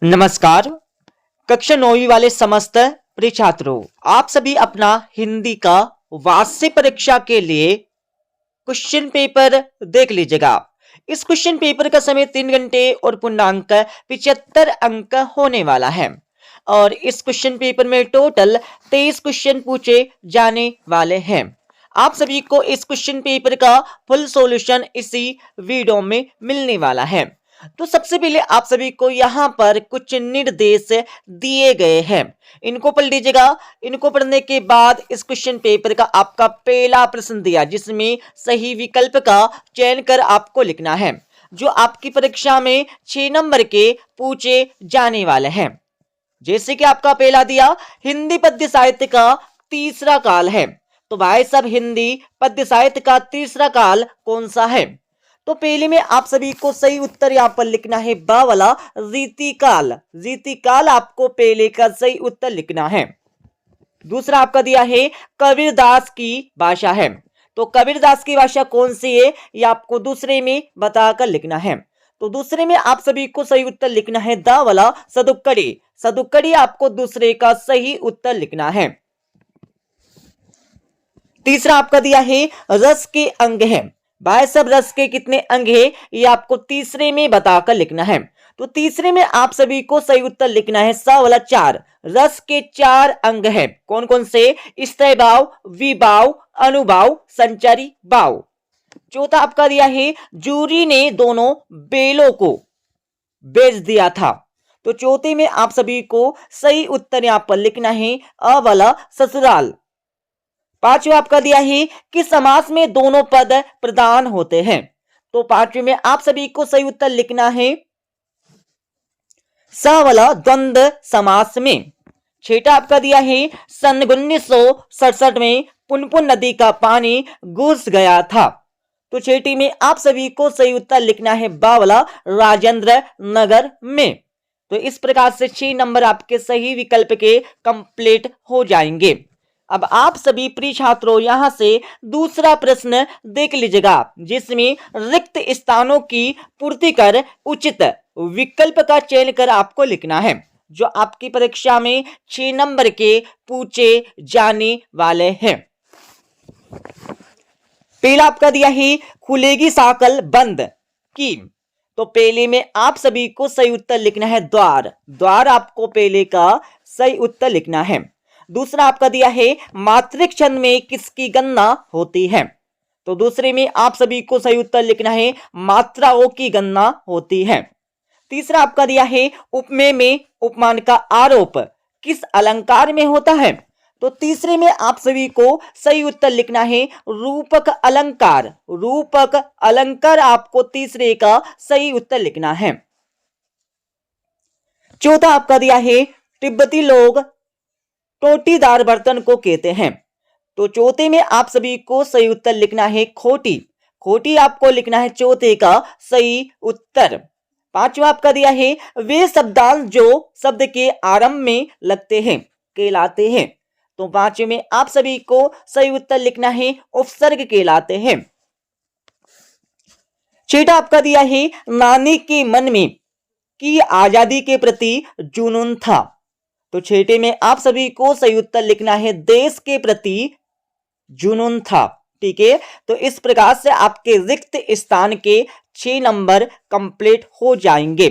नमस्कार। कक्षा 9वीं वाले समस्त प्रिय छात्रों, आप सभी अपना हिंदी का वार्षिक परीक्षा के लिए क्वेश्चन पेपर देख लीजिएगा। इस क्वेश्चन पेपर का समय 3 घंटे और पूर्णांक 75 अंक होने वाला है और इस क्वेश्चन पेपर में टोटल 23 क्वेश्चन पूछे जाने वाले हैं। आप सभी को इस क्वेश्चन पेपर का फुल सॉल्यूशन इसी वीडियो में मिलने वाला है। तो सबसे पहले आप सभी को यहाँ पर कुछ निर्देश दिए गए हैं, इनको पढ़ लीजिएगा। इनको पढ़ने के बाद इस क्वेश्चन पेपर का आपका पहला प्रश्न दिया, जिसमें सही विकल्प का चयन कर आपको लिखना है, जो आपकी परीक्षा में 6 नंबर के पूछे जाने वाले हैं। जैसे कि आपका पहला दिया, हिंदी पद्य साहित्य का तीसरा काल है। तो भाई साहब, हिंदी पद्य साहित्य का तीसरा काल कौन सा है? तो पहले में आप सभी को सही उत्तर यहां पर लिखना है बा वाला रीतिकाल। रीतिकाल आपको पहले का सही उत्तर लिखना है। दूसरा आपका दिया है कबीरदास की भाषा है। तो कबीरदास की भाषा कौन सी है, यह आपको दूसरे में बताकर लिखना है। तो दूसरे में आप सभी को सही उत्तर लिखना है दा वाला सदुक्कड़ी। सदुक्कड़ी आपको दूसरे का सही उत्तर लिखना है। तीसरा आपका दिया है रस के अंग है। भाई सब रस के कितने अंग है, ये आपको तीसरे में बताकर लिखना है। तो तीसरे में आप सभी को सही उत्तर लिखना है सा वाला 4। रस के 4 अंग है। कौन कौन से? स्थय भाव, विभाव, अनुभाव, संचारी भाव। चौथा आपका दिया है जूरी ने दोनों बेलों को बेच दिया था। तो चौथे में आप सभी को सही उत्तर यहां पर लिखना है अ वाला ससुराल। पांचवा आपका दिया है कि समास में दोनों पद प्रधान होते हैं। तो पांचवे में आप सभी को सही उत्तर लिखना है स वाला द्वंद्व समास में। छठा आपका दिया है सन 1967 में पुनपुन नदी का पानी घुस गया था। तो छठी में आप सभी को सही उत्तर लिखना है बा वाला राजेंद्र नगर में। तो इस प्रकार से 6 नंबर आपके सही विकल्प के कंप्लीट हो जाएंगे। अब आप सभी प्रिय छात्रों यहां से दूसरा प्रश्न देख लीजिएगा, जिसमें रिक्त स्थानों की पूर्ति कर उचित विकल्प का चयन कर आपको लिखना है, जो आपकी परीक्षा में 6 नंबर के पूछे जाने वाले हैं। पहला आपका दिया है खुलेगी साकल बंद की। तो पहले में आप सभी को सही उत्तर लिखना है द्वार। द्वार आपको पहले का सही उत्तर लिखना है। दूसरा आपका दिया है मातृक छंद में किसकी गणना होती है। तो दूसरे में आप सभी को सही उत्तर लिखना है मात्राओं की गणना होती है। तीसरा आपका दिया है उपमेय में उपमान का आरोप किस अलंकार में होता है। तो तीसरे में आप सभी को सही उत्तर लिखना है रूपक अलंकार। रूपक अलंकार आपको तीसरे का सही उत्तर लिखना है। चौथा आपका दिया है तिब्बती लोग टोटीदार बर्तन को कहते हैं। तो चौथे में आप सभी को सही उत्तर लिखना है खोटी। खोटी आपको लिखना है चौथे का सही उत्तर। पांचवा आपका दिया है वे शब्दांश जो शब्द के आरंभ में लगते हैं कहलाते हैं। तो पांचवे में आप सभी को सही उत्तर लिखना है उपसर्ग कहलाते हैं। छठा आपका दिया है नानी के मन में की आजादी के प्रति जुनून था। तो छठे में आप सभी को सही उत्तर लिखना है देश के प्रति जुनून था। ठीक है, तो इस प्रकार से आपके रिक्त स्थान के 6 नंबर कंप्लीट हो जाएंगे।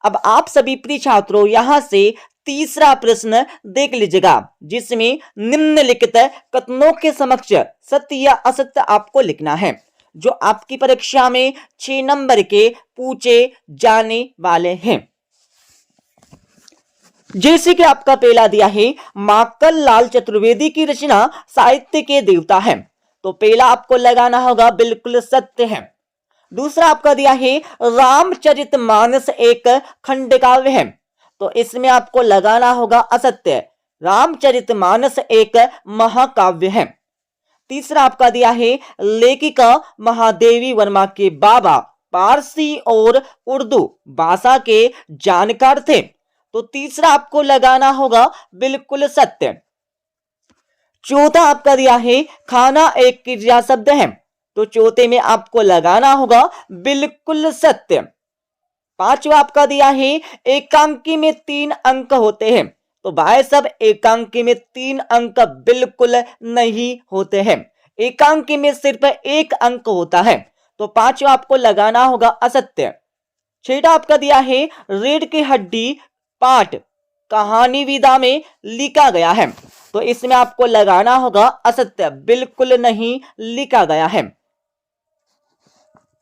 अब आप सभी प्रिय छात्रों यहां से तीसरा प्रश्न देख लीजिएगा, जिसमें निम्नलिखित कथनों के समक्ष सत्य या असत्य आपको लिखना है, जो आपकी परीक्षा में 6 नंबर के पूछे जाने वाले हैं। जैसे कि आपका पहला दिया है माकल लाल चतुर्वेदी की रचना साहित्य के देवता है। तो पहला आपको लगाना होगा बिल्कुल सत्य है। दूसरा आपका दिया है रामचरितमानस एक खंड काव्य है। तो इसमें आपको लगाना होगा असत्य। रामचरितमानस एक महाकाव्य है। तीसरा आपका दिया है लेखिका महादेवी वर्मा के बाबा पारसी और उर्दू भाषा के जानकार थे। तो तीसरा आपको लगाना होगा बिल्कुल सत्य। चौथा आपका दिया है खाना एक क्रिया शब्द है। तो चौथे में आपको लगाना होगा बिल्कुल सत्य। पांचवा आपका दिया है एकांकी में 3 अंक होते हैं। तो भाई सब एकांकी में 3 अंक बिल्कुल नहीं होते हैं, एकांकी में सिर्फ 1 अंक होता है। तो पांचवा आपको लगाना होगा असत्य। छठा आपका दिया है रीढ़ की हड्डी पाठ कहानी विधा में लिखा गया है। तो इसमें आपको लगाना होगा असत्य, बिल्कुल नहीं लिखा गया है।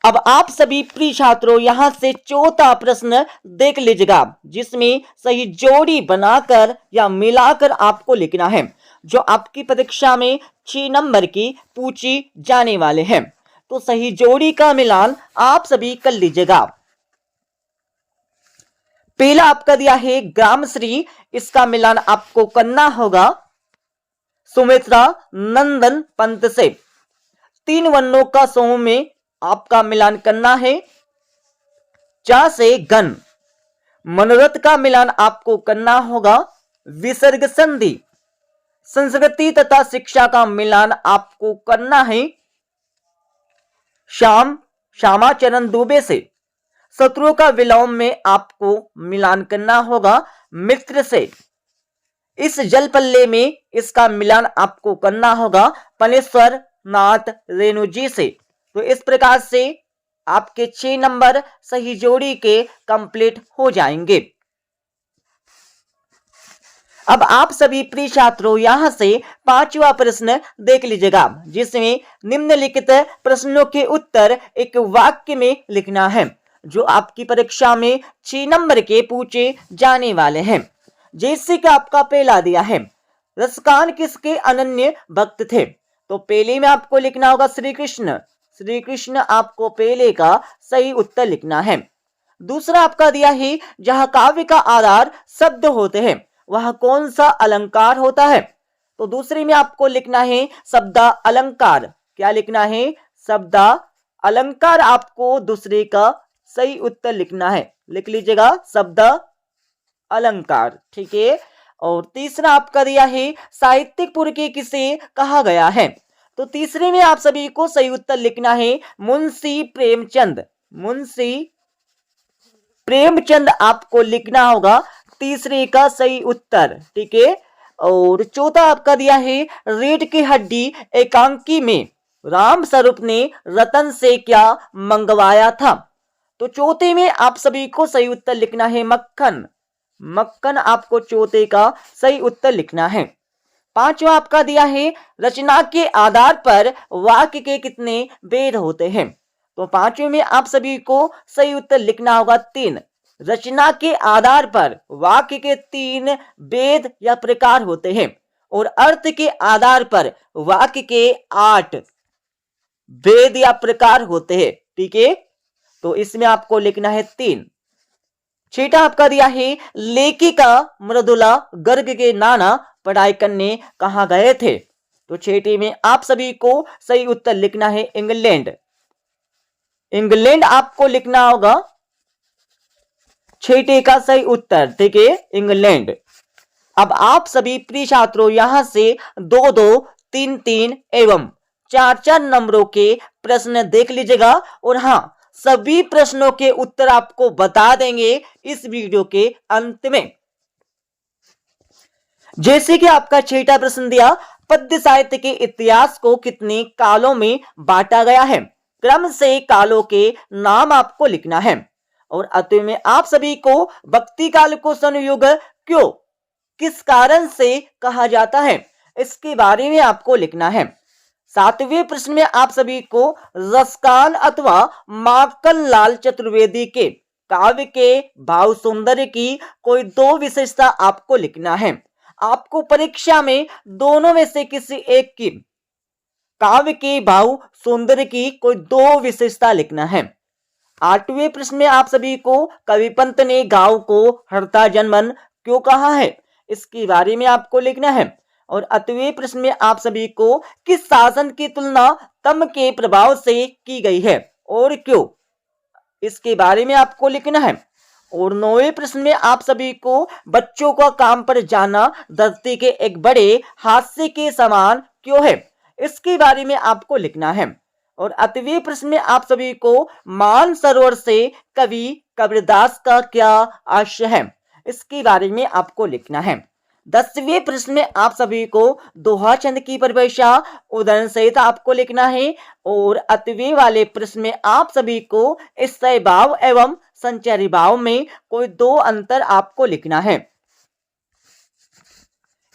अब आप सभी प्रिय छात्रों यहां से चौथा प्रश्न देख लीजिएगा, जिसमें सही जोड़ी बनाकर या मिलाकर आपको लिखना है, जो आपकी परीक्षा में 6 नंबर की पूछी जाने वाले हैं। तो सही जोड़ी का मिलान आप सभी कर लीजिएगा। पहला आपका दिया है ग्रामश्री, इसका मिलान आपको करना होगा सुमित्रा नंदन पंत से। 3 वर्णों का समूह में आपका मिलान करना है चा से गण। मनोरथ का मिलान आपको करना होगा विसर्ग संधि। संस्कृति तथा शिक्षा का मिलान आपको करना है श्यामाचरण दुबे से। शत्रुओं का विलोम में आपको मिलान करना होगा मित्र से। इस जल पल्ले में इसका मिलान आपको करना होगा पनेश्वर नाथ रेणु जी से। तो इस प्रकार से आपके 6 नंबर सही जोड़ी के कंप्लीट हो जाएंगे। अब आप सभी प्रिय छात्रों यहां से 5वां प्रश्न देख लीजिएगा, जिसमें निम्नलिखित प्रश्नों के उत्तर एक वाक्य में लिखना है, जो आपकी परीक्षा में 6 नंबर के पूछे जाने वाले हैं। जैसे कि आपका पहला दिया है रसकान किसके अनन्य भक्त थे। तो पहले में आपको लिखना होगा श्री कृष्ण। श्री कृष्ण आपको पहले का सही उत्तर लिखना है। दूसरा आपका दिया है जहां काव्य का आधार शब्द होते हैं वह कौन सा अलंकार होता है। तो दूसरे में आपको लिखना है शब्द अलंकार। क्या लिखना है? शब्द अलंकार आपको दूसरे का सही उत्तर लिखना है, लिख लीजिएगा शब्द अलंकार, ठीक है। और तीसरा आपका दिया है साहित्यिक पुरखे किसे कहा गया है। तो तीसरे में आप सभी को सही उत्तर लिखना है मुंशी प्रेमचंद। मुंशी प्रेमचंद आपको लिखना होगा तीसरे का सही उत्तर, ठीक है। और चौथा आपका दिया है रीढ़ की हड्डी एकांकी में राम स्वरूप ने रतन से क्या मंगवाया था। तो चौथे में आप सभी को सही उत्तर लिखना है मक्खन। मक्खन आपको चौथे का सही उत्तर लिखना है। पांचवा आपका दिया है रचना के आधार पर वाक्य के कितने भेद होते हैं। तो पांचवे में आप सभी को सही उत्तर लिखना होगा 3। रचना के आधार पर वाक्य के 3 भेद या प्रकार होते हैं और अर्थ के आधार पर वाक्य के 8 भेद या प्रकार होते हैं, ठीक है। तो इसमें आपको लिखना है 3। छठा आपका दिया है लेखिका मृदुला गर्ग के नाना पढ़ाई करने कहां गए थे। तो छठे में आप सभी को सही उत्तर लिखना है इंग्लैंड। इंग्लैंड आपको लिखना होगा छठे का सही उत्तर, ठीक है, इंग्लैंड। अब आप सभी प्रिय छात्रों यहां से 2-2, 3-3 एवं 4-4 नंबरों के प्रश्न देख लीजिएगा और हाँ सभी प्रश्नों के उत्तर आपको बता देंगे इस वीडियो के अंत में। जैसे कि आपका छठा प्रश्न दिया पद्य साहित्य के इतिहास को कितने कालों में बांटा गया है। क्रम से कालों के नाम आपको लिखना है। और अतः में आप सभी को भक्ति काल को संयुग क्यों किस कारण से कहा जाता है इसके बारे में आपको लिखना है। 7वें प्रश्न में आप सभी को रसकान अथवा माखन लाल चतुर्वेदी के काव्य के भाव सौंदर्य की कोई 2 विशेषता आपको लिखना है। आपको परीक्षा में दोनों में से किसी एक की काव्य के भाव सौंदर्य की कोई 2 विशेषता लिखना है। 8वें प्रश्न में आप सभी को कवि पंत ने गांव को हरता जनमन क्यों कहा है इसके बारे में आपको लिखना है। और 8वें प्रश्न में आप सभी को किस शासन की तुलना तम के प्रभाव से की गई है और क्यों इसके बारे में आपको लिखना है। और 9वें प्रश्न में आप सभी को बच्चों का काम पर जाना धरती के एक बड़े हादसे के समान क्यों है इसके बारे में आपको लिखना है। और 8वें प्रश्न में आप सभी को मान सरोवर से कवि कबीरदास का क्या आशय है, इसके बारे में आपको लिखना है। 10वें प्रश्न में आप सभी को दोहा छंद की परिभाषा उदाहरण सहित आपको लिखना है और 8वें वाले प्रश्न में आप सभी को स्थयी भाव एवं संचारी भाव में कोई 2 अंतर आपको लिखना है।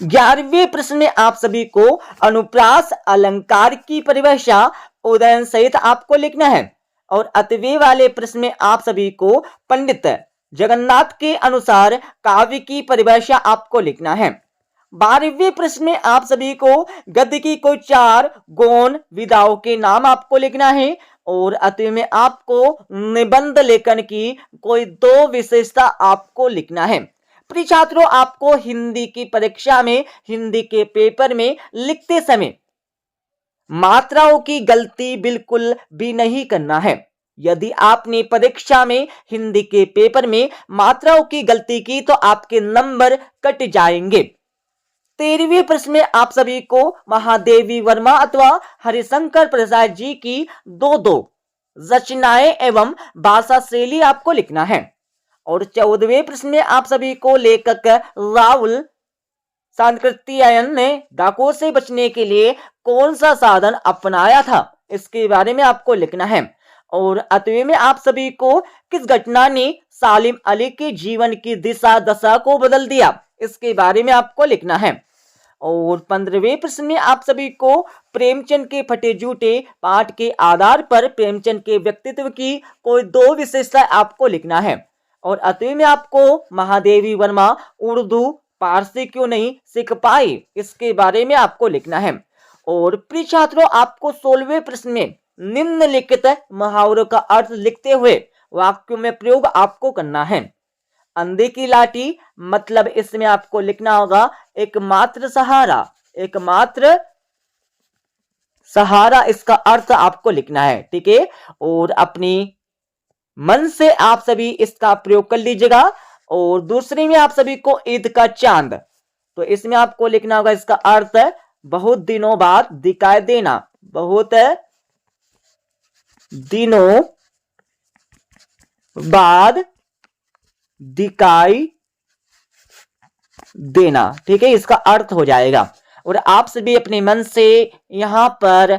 11वें प्रश्न में आप सभी को अनुप्रास अलंकार की परिभाषा उदाहरण सहित आपको लिखना है और 8वें वाले प्रश्न में आप सभी को पंडित जगन्नाथ के अनुसार काव्य की परिभाषा आपको लिखना है। 12वें प्रश्न में आप सभी को गद्य की कोई 4 गौण विधाओं के नाम आपको लिखना है और 8वें में आपको निबंध लेखन की कोई 2 विशेषता आपको लिखना है। प्रिय छात्रों, आपको हिंदी की परीक्षा में, हिंदी के पेपर में लिखते समय मात्राओं की गलती बिल्कुल भी नहीं करना है। यदि आपने परीक्षा में हिंदी के पेपर में मात्राओं की गलती की तो आपके नंबर कट जाएंगे। 13वें प्रश्न में आप सभी को महादेवी वर्मा अथवा हरिशंकर प्रसाद जी की 2 रचनाएं एवं भाषा शैली आपको लिखना है और 14वें प्रश्न में आप सभी को लेखक राहुल सांकृत्यायन ने डाकुओं से बचने के लिए कौन सा साधन अपनाया था, इसके बारे में आपको लिखना है और 8वें में आप सभी को किस घटना ने सालिम अली के जीवन की दिशा दशा को बदल दिया, इसके बारे में आपको लिखना है और 15वें प्रश्न में आप सभी को प्रेमचंद के फटे जूटे पाठ के आधार पर प्रेमचंद के व्यक्तित्व की कोई 2 विशेषताएं आपको लिखना है और 8वें में आपको महादेवी वर्मा उर्दू पारसी क्यों नहीं सीख पाई, इसके बारे में आपको लिखना है और प्रिय छात्रों, आपको 16वें प्रश्न में निम्नलिखित मुहावरों का अर्थ लिखते हुए वाक्यों में प्रयोग आपको करना है। अंधे की लाठी, मतलब इसमें आपको लिखना होगा एकमात्र सहारा, एकमात्र सहारा, इसका अर्थ आपको लिखना है। ठीक है, और अपनी मन से आप सभी इसका प्रयोग कर लीजिएगा और दूसरे में आप सभी को ईद का चांद, तो इसमें आपको लिखना होगा इसका अर्थ बहुत दिनों बाद दिखाई देना, बहुत दिनों बाद दिखाई देना। ठीक है, इसका अर्थ हो जाएगा और आप सभी अपने मन से यहां पर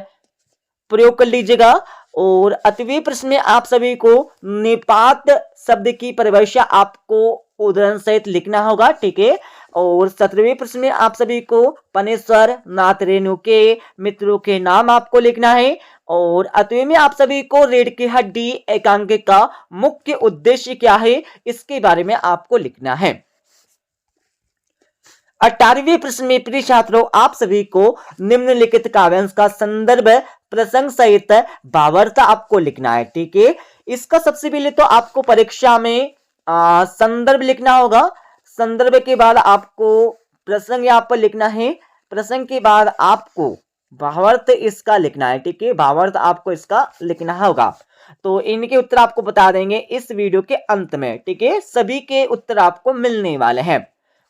प्रयोग कर लीजिएगा और 8वें प्रश्न में आप सभी को निपात शब्द की परिभाषा आपको उदाहरण सहित लिखना होगा। ठीक है, और 17वें प्रश्न में आप सभी को पनेश्वर नाथ रेणु के मित्रों के नाम आपको लिखना है और 8वें में आप सभी को रीढ़ की हड्डी एकांक का मुख्य उद्देश्य क्या है, इसके बारे में आपको लिखना है। 18वें प्रश्न में प्रिय छात्रों, आप सभी को निम्नलिखित काव्यांश का संदर्भ प्रसंग सहित भावार्थ आपको लिखना है। ठीक है, इसका सबसे पहले तो आपको परीक्षा में संदर्भ लिखना होगा, संदर्भ के बाद आपको प्रसंग यहाँ पर लिखना है, प्रसंग के बाद आपको भावार्थ इसका लिखना है। ठीक है, भावार्थ आपको इसका लिखना होगा। तो इनके उत्तर आपको बता देंगे इस वीडियो के अंत में। ठीक है, सभी के उत्तर आपको मिलने वाले हैं।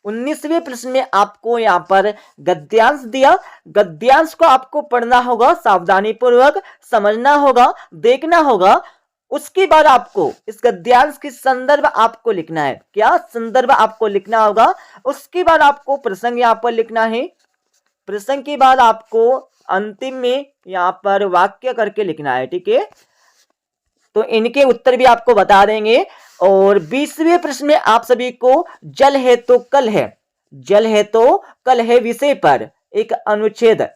19वें प्रश्न में आपको यहाँ पर गद्यांश दिया, गद्यांश को आपको पढ़ना होगा, सावधानी पूर्वक समझना होगा, देखना होगा। उसके बाद आपको इस गद्यांश की संदर्भ आपको लिखना है। क्या संदर्भ आपको लिखना होगा। उसके बाद आपको प्रसंग यहाँ पर लिखना है, प्रसंग के बाद आपको अंतिम में यहाँ पर वाक्य करके लिखना है। ठीक है, तो इनके उत्तर भी आपको बता देंगे। और 20वें प्रश्न में आप सभी को जल है तो कल है, जल है तो कल है विषय पर एक अनुच्छेद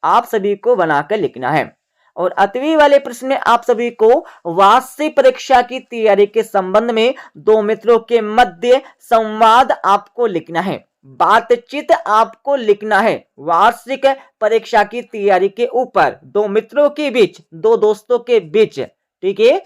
आप सभी को बनाकर लिखना है। और 8वें वाले प्रश्न में आप सभी को वार्षिक परीक्षा की तैयारी के संबंध में 2 मित्रों के मध्य संवाद आपको लिखना है, बातचीत आपको लिखना है वार्षिक परीक्षा की तैयारी के ऊपर 2 मित्रों के बीच, 2 दोस्तों के बीच। ठीक है,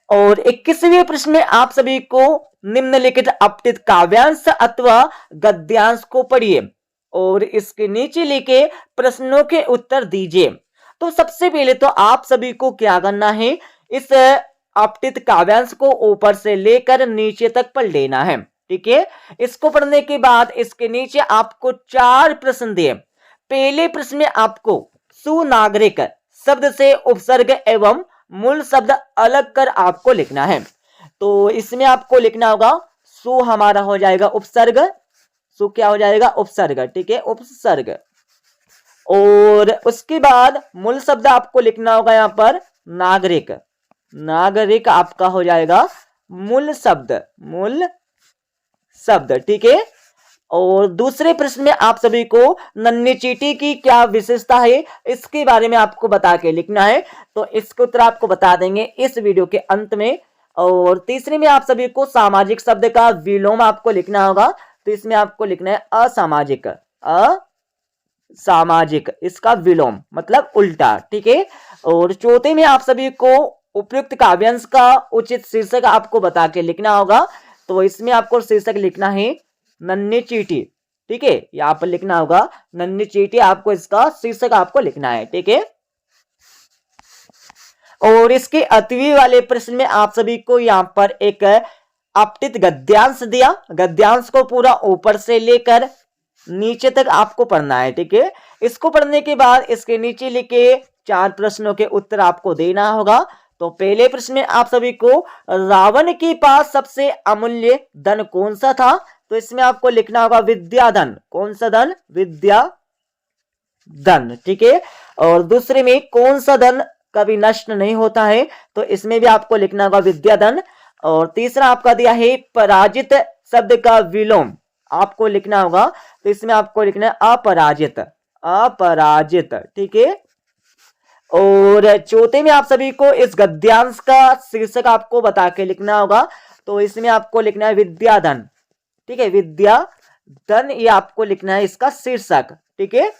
और 21वें प्रश्न में आप सभी को निम्नलिखित अपठित काव्यांश अथवा गद्यांश को पढ़िए और इसके नीचे लिखे प्रश्नों के उत्तर दीजिए। तो सबसे पहले तो आप सभी को क्या करना है, इस अपठित काव्यांश को ऊपर से लेकर नीचे तक पढ़ लेना है। ठीक है, इसको पढ़ने के बाद इसके नीचे आपको 4 प्रश्न दिए। पहले प्रश्न में आपको सुनागरिक शब्द से उपसर्ग एवं मूल शब्द अलग कर आपको लिखना है। तो इसमें आपको लिखना होगा सु हमारा हो जाएगा उपसर्ग, सु क्या हो जाएगा उपसर्ग, ठीक है उपसर्ग। और उसके बाद मूल शब्द आपको लिखना होगा यहाँ पर नागरिक, नागरिक आपका हो जाएगा मूल शब्द, मूल शब्द, ठीक है। और दूसरे प्रश्न में आप सभी को नन्ही चींटी की क्या विशेषता है इसके बारे में आपको बता के लिखना है, तो इसके उत्तर आपको बता देंगे इस वीडियो के अंत में। और तीसरे में आप सभी को सामाजिक शब्द का विलोम आपको लिखना होगा, तो इसमें आपको लिखना है असामाजिक, असामाजिक इसका विलोम मतलब उल्टा, ठीक है। और चौथे में आप सभी को उपयुक्त काव्यांश का उचित शीर्षक आपको बता के लिखना होगा, तो इसमें आपको शीर्षक लिखना है नन्ही चींटी, ठीक है यहाँ पर लिखना होगा नन्ही चींटी, आपको इसका शीर्षक आपको लिखना है, ठीक है। और इसके अतवी वाले प्रश्न में आप सभी को यहाँ पर एक अपठित गद्यांश दिया, गद्यांश को पूरा ऊपर से लेकर नीचे तक आपको पढ़ना है, ठीक है। इसको पढ़ने के बाद इसके नीचे लिखे 4 प्रश्नों के उत्तर आपको देना होगा। तो पहले प्रश्न में आप सभी को रावण के पास सबसे अमूल्य धन कौन सा था, तो इसमें आपको लिखना होगा विद्याधन, कौन सा धन विद्या धन, ठीक है। और दूसरे में कौन सा धन कभी नष्ट नहीं होता है, तो इसमें भी आपको लिखना होगा विद्याधन। और तीसरा आपका दिया है पराजित शब्द का विलोम आपको लिखना होगा, तो इसमें आपको लिखना है अपराजित, अपराजित, ठीक है। और चौथे में आप सभी को इस गद्यांश का शीर्षक आपको बता के लिखना होगा, तो इसमें आपको लिखना है विद्याधन, ठीक है विद्याधन, ये आपको लिखना है इसका शीर्षक, ठीक है।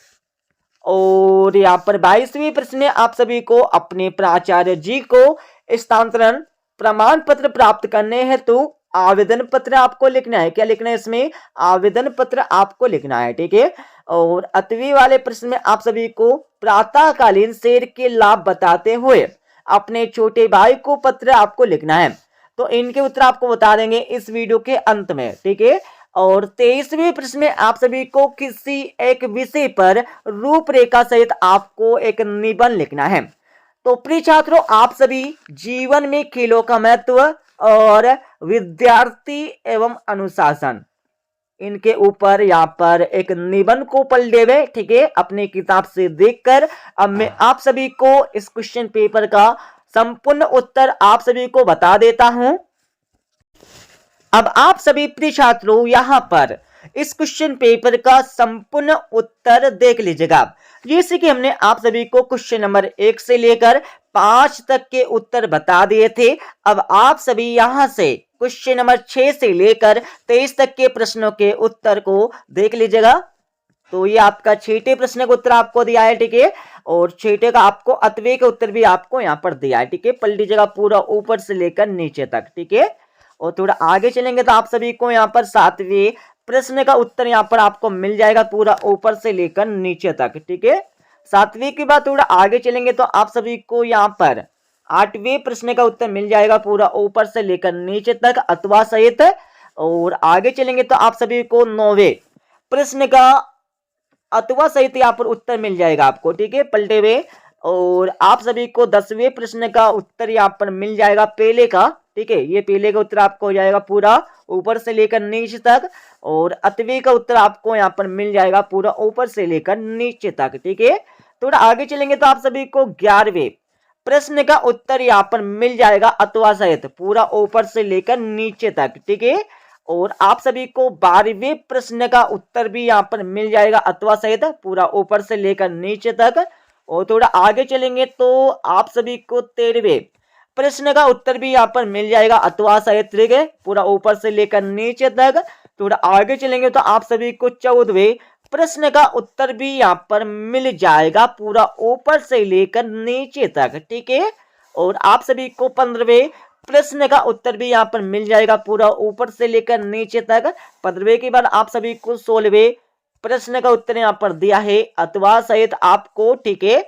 और यहाँ पर 22वें प्रश्न में आप सभी को अपने प्राचार्य जी को स्थानांतरण प्रमाण पत्र प्राप्त करने हेतु आवेदन पत्र आपको लिखना है, क्या लिखना है इसमें आवेदन पत्र आपको लिखना है, ठीक है। और अतवी वाले प्रश्न में आप सभी को प्रातःकालीन सैर के लाभ बताते हुए अपने छोटे भाई को पत्र आपको लिखना है, तो इनके उत्तर आपको बता देंगे इस वीडियो के अंत में, ठीक है। और 23वें प्रश्न में आप सभी को किसी एक विषय पर रूपरेखा सहित आपको एक निबंध लिखना है। तो प्रिय छात्रों आप सभी जीवन में खेलों का महत्व और विद्यार्थी एवं अनुशासन इनके ऊपर यहाँ पर एक निबंध को पढ़ लेवे, ठीक है अपनी किताब से देखकर। अब मैं आप सभी को इस क्वेश्चन पेपर का संपूर्ण उत्तर आप सभी को बता देता हूं। अब आप सभी प्रिय छात्रों यहाँ पर इस क्वेश्चन पेपर का संपूर्ण उत्तर देख लीजिएगा। जैसे कि हमने आप सभी को क्वेश्चन नंबर 1 से लेकर 5 तक के उत्तर बता दिए थे, अब आप सभी यहां से क्वेश्चन नंबर 6 से लेकर 23 तक के प्रश्नों के उत्तर को देख लीजिएगा। तो ये आपका 6ठे प्रश्न का उत्तर आपको दिया है, ठीक है। और 6ठे का आपको अतवे का उत्तर भी आपको यहाँ पर दिया है, ठीक है पढ़ लीजिएगा पूरा ऊपर से लेकर नीचे तक, ठीक है। और थोड़ा आगे चलेंगे तो आप सभी को यहाँ पर 7वें प्रश्न का उत्तर यहाँ पर आपको मिल जाएगा पूरा ऊपर से लेकर नीचे तक, ठीक है। 7वें के बाद थोड़ा आगे चलेंगे तो आप सभी को यहाँ पर 8वें प्रश्न का उत्तर मिल जाएगा पूरा ऊपर से लेकर नीचे तक अथवा सहित। और आगे चलेंगे तो आप सभी को 9वें प्रश्न का अथवा सहित यहाँ पर उत्तर मिल जाएगा आपको, ठीक है पलटे हुए। और आप सभी को 10वें प्रश्न का उत्तर यहाँ पर मिल जाएगा पहले का, ठीक है ये पहले का उत्तर आपको हो जाएगा पूरा ऊपर से लेकर नीचे तक। और अतवे का उत्तर आपको यहाँ पर मिल जाएगा पूरा ऊपर से लेकर नीचे तक, ठीक है। थोड़ा आगे चलेंगे तो आप सभी को 11वें प्रश्न का उत्तर यहाँ पर मिल जाएगा अथवा सहित पूरा ऊपर से लेकर नीचे तक, ठीक है। और आप सभी को 12वें प्रश्न का उत्तर भी यहाँ पर मिल जाएगा अथवा सहित पूरा ऊपर से लेकर नीचे तक। और थोड़ा आगे चलेंगे तो आप सभी को 13वें प्रश्न का उत्तर भी यहाँ पर मिल जाएगा अथवा सहित, ठीक है पूरा ऊपर से लेकर नीचे तक। थोड़ा आगे चलेंगे तो आप सभी को 14वें प्रश्न का उत्तर भी यहाँ पर मिल जाएगा पूरा ऊपर से लेकर नीचे तक, ठीक है। और आप सभी को 15वें प्रश्न का उत्तर भी यहाँ पर मिल जाएगा पूरा ऊपर से लेकर नीचे तक। 15वें के बाद आप सभी को 16वें प्रश्न का उत्तर यहाँ पर दिया है अथवा सहित आपको, ठीक है।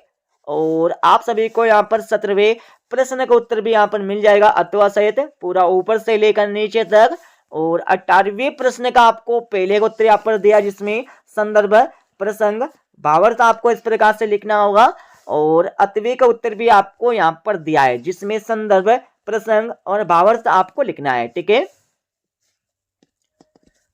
और आप सभी को यहाँ पर 17वें प्रश्न का उत्तर भी यहाँ पर मिल जाएगा अथवा सहित पूरा ऊपर से लेकर नीचे तक। और 18वें प्रश्न का आपको पहले का उत्तर यहाँ पर दिया जिसमें संदर्भ प्रसंग भावार्थ आपको इस प्रकार से लिखना होगा। और अतवे का उत्तर भी आपको यहाँ पर दिया है जिसमें संदर्भ प्रसंग और भावार्थ आपको लिखना है। ठीक है,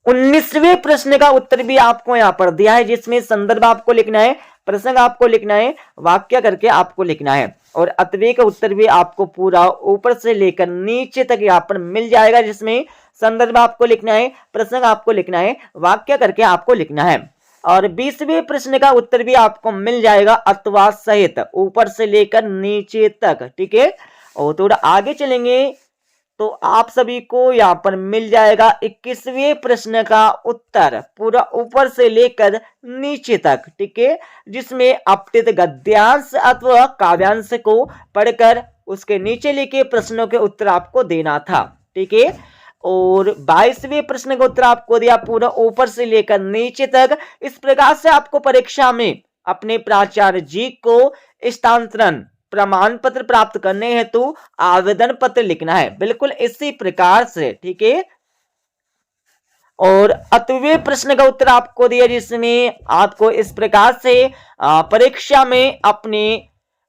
19वें प्रश्न का उत्तर भी आपको यहां पर दिया है, जिसमें संदर्भ आपको लिखना है, प्रसंग आपको लिखना है, वाक्य करके आपको लिखना है, और अतवे का उत्तर भी आपको पूरा ऊपर से लेकर नीचे तक यहाँ पर मिल जाएगा, जिसमें संदर्भ आपको लिखना है, प्रसंग आपको लिखना है, वाक्य करके आपको लिखना है। और 20वें प्रश्न का उत्तर भी आपको मिल जाएगा अथवा सहित, ऊपर से लेकर नीचे तक। ठीक है, और थोड़ा आगे चलेंगे तो आप सभी को यहाँ पर मिल जाएगा 21वें प्रश्न का उत्तर पूरा ऊपर से लेकर नीचे तक। ठीक है, जिसमें अपठित गद्यांश अथवा काव्यांश को पढ़कर उसके नीचे लिखे प्रश्नों के उत्तर आपको देना था। ठीक है, और 22वें प्रश्न का उत्तर आपको दिया पूरा ऊपर से लेकर नीचे तक। इस प्रकार से आपको परीक्षा में अपने प्राचार्य जी को स्थानांतरण प्रमाण पत्र प्राप्त करने हेतु आवेदन पत्र लिखना है, बिल्कुल इसी प्रकार से। ठीक है, और 8वें प्रश्न का उत्तर आपको दिया, जिसमें आपको इस प्रकार से परीक्षा में अपने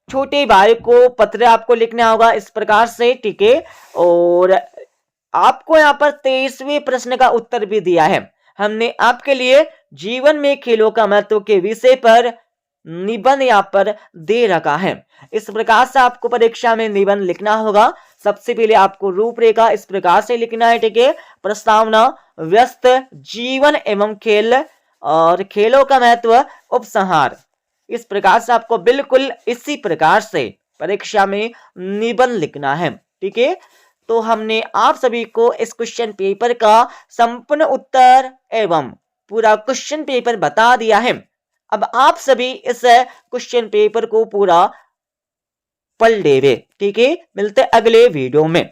छोटे भाई को पत्र आपको लिखना होगा इस प्रकार से। ठीक है, और आपको यहाँ पर 23वें प्रश्न का उत्तर भी दिया है। हमने आपके लिए जीवन में खेलों का महत्व के विषय पर निबंध यहाँ पर दे रखा है। इस प्रकार से आपको परीक्षा में निबंध लिखना होगा। सबसे पहले आपको रूपरेखा इस प्रकार से लिखना है। ठीक है, प्रस्तावना, व्यस्त जीवन एवं खेल और खेलों का महत्व, उपसंहार। इस प्रकार से आपको बिल्कुल इसी प्रकार से परीक्षा में निबंध लिखना है। ठीक है, तो हमने आप सभी को इस क्वेश्चन पेपर का संपूर्ण उत्तर एवं पूरा क्वेश्चन पेपर बता दिया है। अब आप सभी इस क्वेश्चन पेपर को पूरा पढ़ लेवे। ठीक है, मिलते अगले वीडियो में।